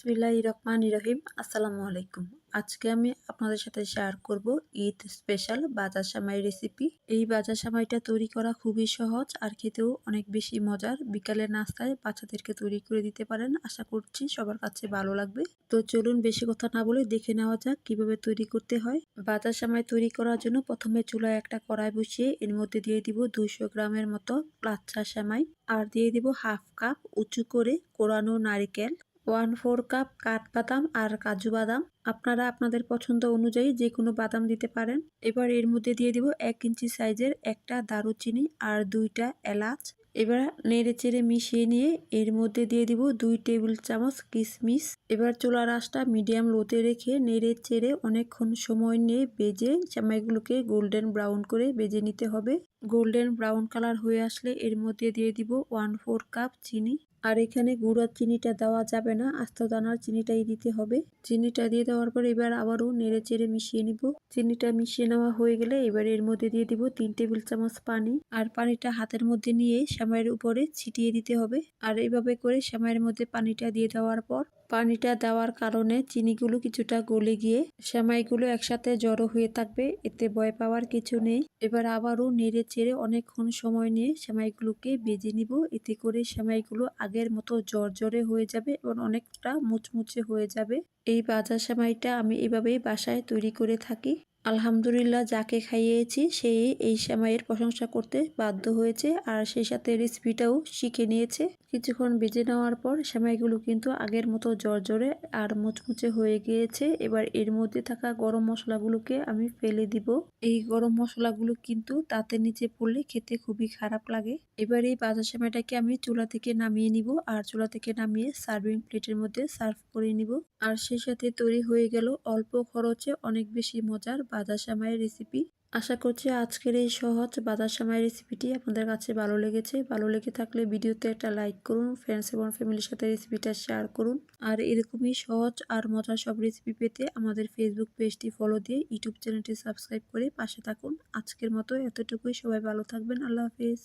বিসমিল্লাহির রহমানির রহিম। আসসালামু আলাইকুম। আজকে আমি আপনাদের সাথে শেয়ার করব ঈদ স্পেশাল বাজার সেমাই রেসিপি। এই বাজার সেমাইটা তৈরি করা খুবই সহজ আর খেতেও অনেক বেশি মজার। বিকালের নাস্তায় বাচ্চাদেরকে তৈরি করে দিতে পারেন। আশা করছি সবার কাছে ভালো লাগবে। তো চলুন বেশি কথা না বলে দেখে নেওয়া যাক কিভাবে তৈরি করতে হয়। বাজার সেমাই তৈরি করার জন্য প্রথমে চুলায় একটা কড়াই বসিয়ে এর মধ্যে দিয়ে দিব 200 গ্রামের মতো লাচ্ছা সেমাই আর দিয়ে দিব হাফ কাপ উঁচু করে কোরানো নারিকেল, 1/4 কাপ কাঠবাদাম আর কাজু বাদাম। আপনারা আপনাদের পছন্দ অনুযায়ী যে কোনো বাদাম দিতে পারেন। এবার এর মধ্যে দিয়ে দিব 1 ইঞ্চি সাইজের একটা দারুচিনি আর 2টা এলাচ। এবার নেড়ে চেড়ে মিশিয়ে নিয়ে এর মধ্যে দিয়ে দিব 2 টেবিল চামচ কিশমিশ। এবার চুলার আঁচটা মিডিয়াম লোতে রেখে নেড়ে চেড়ে অনেকক্ষণ সময় নিয়ে ভেজে সেমাইগুলোকে গোল্ডেন ব্রাউন করে ভেজে নিতে হবে। গোল্ডেন ব্রাউন কালার হয়ে আসলে এর মধ্যে দিয়ে দিব 1/4 কাপ চিনি। আর এখানে গুঁড়ার চিনিটা দেওয়া যাবে না, আস্ত দানার চিনিটাই দিতে হবে। চিনিটা দিয়ে দেওয়ার পর এবার আবারও নেড়ে চেড়ে মিশিয়ে নিব। চিনিটা মিশিয়ে নেওয়া হয়ে গেলে এবার এর মধ্যে দিয়ে দিব 3 টেবিল চামচ পানি। আর পানিটা হাতের মধ্যে নিয়ে সেমাইয়ের উপরে ছিটিয়ে দিতে হবে। আর এইভাবে করে সেমাইয়ের মধ্যে পানিটা দিয়ে দেওয়ার পর পানিটা দেওয়ার কারণে চিনিগুলো কিছুটা গলে গিয়ে সেমাইগুলো একসাথে জড়ো হয়ে থাকবে, এতে ভয় পাওয়ার কিছু নেই। এবার আবারও নেড়ে চেড়ে অনেকক্ষণ সময় নিয়ে সেমাইগুলোকে ভেজে নিব। এতে করে সেমাইগুলো আগের মতো জর্জরে হয়ে যাবে এবং অনেকটা মুচমুচে হয়ে যাবে। এই ভাজা সেমাইটা আমি এভাবেই বাসায় তৈরি করে থাকি। আলহামদুলিল্লাহ, যাকে খাইয়েছি সেই এই সেমাইয়ের প্রশংসা করতে বাধ্য হয়েছে আর সেই সাথে রেসিপিটাও শিখে নিয়েছে। কিছুক্ষণ ভেজে নেওয়ার পর সেমাইগুলো কিন্তু আগের মতো জর্জরে আর মুচমুচে হয়ে গিয়েছে। এবার এর মধ্যে থাকা গরম মশলাগুলোকে আমি ফেলে দিব। এই গরম মশলাগুলো কিন্তু দাঁতের নিচে পড়লে খেতে খুবই খারাপ লাগে। এবার এই ভাজা সেমাইটাকে আমি চুলা থেকে নামিয়ে নিব আর চুলা থেকে নামিয়ে সার্ভিং প্লেটের মধ্যে সার্ভ করে নিব। আর সেই সাথে তৈরি হয়ে গেল অল্প খরচে অনেক বেশি মজার ভাজা সেমাইয়ের রেসিপি। আশা করছি আজকের এই সহজ ভাজা সেমাই রেসিপিটি আপনাদের কাছে ভালো লেগেছে। ভালো লেগে থাকলে ভিডিওতে একটা লাইক করুন, ফ্রেন্ডস এবং ফ্যামিলির সাথে রেসিপিটা শেয়ার করুন। আর এরকমই সহজ আর মজার সব রেসিপি পেতে আমাদের ফেসবুক পেজটি ফলো দিয়ে ইউটিউব চ্যানেলটি সাবস্ক্রাইব করে পাশে থাকুন। আজকের মতো এতটুকুই। সবাই ভালো থাকবেন। আল্লাহ হাফেজ।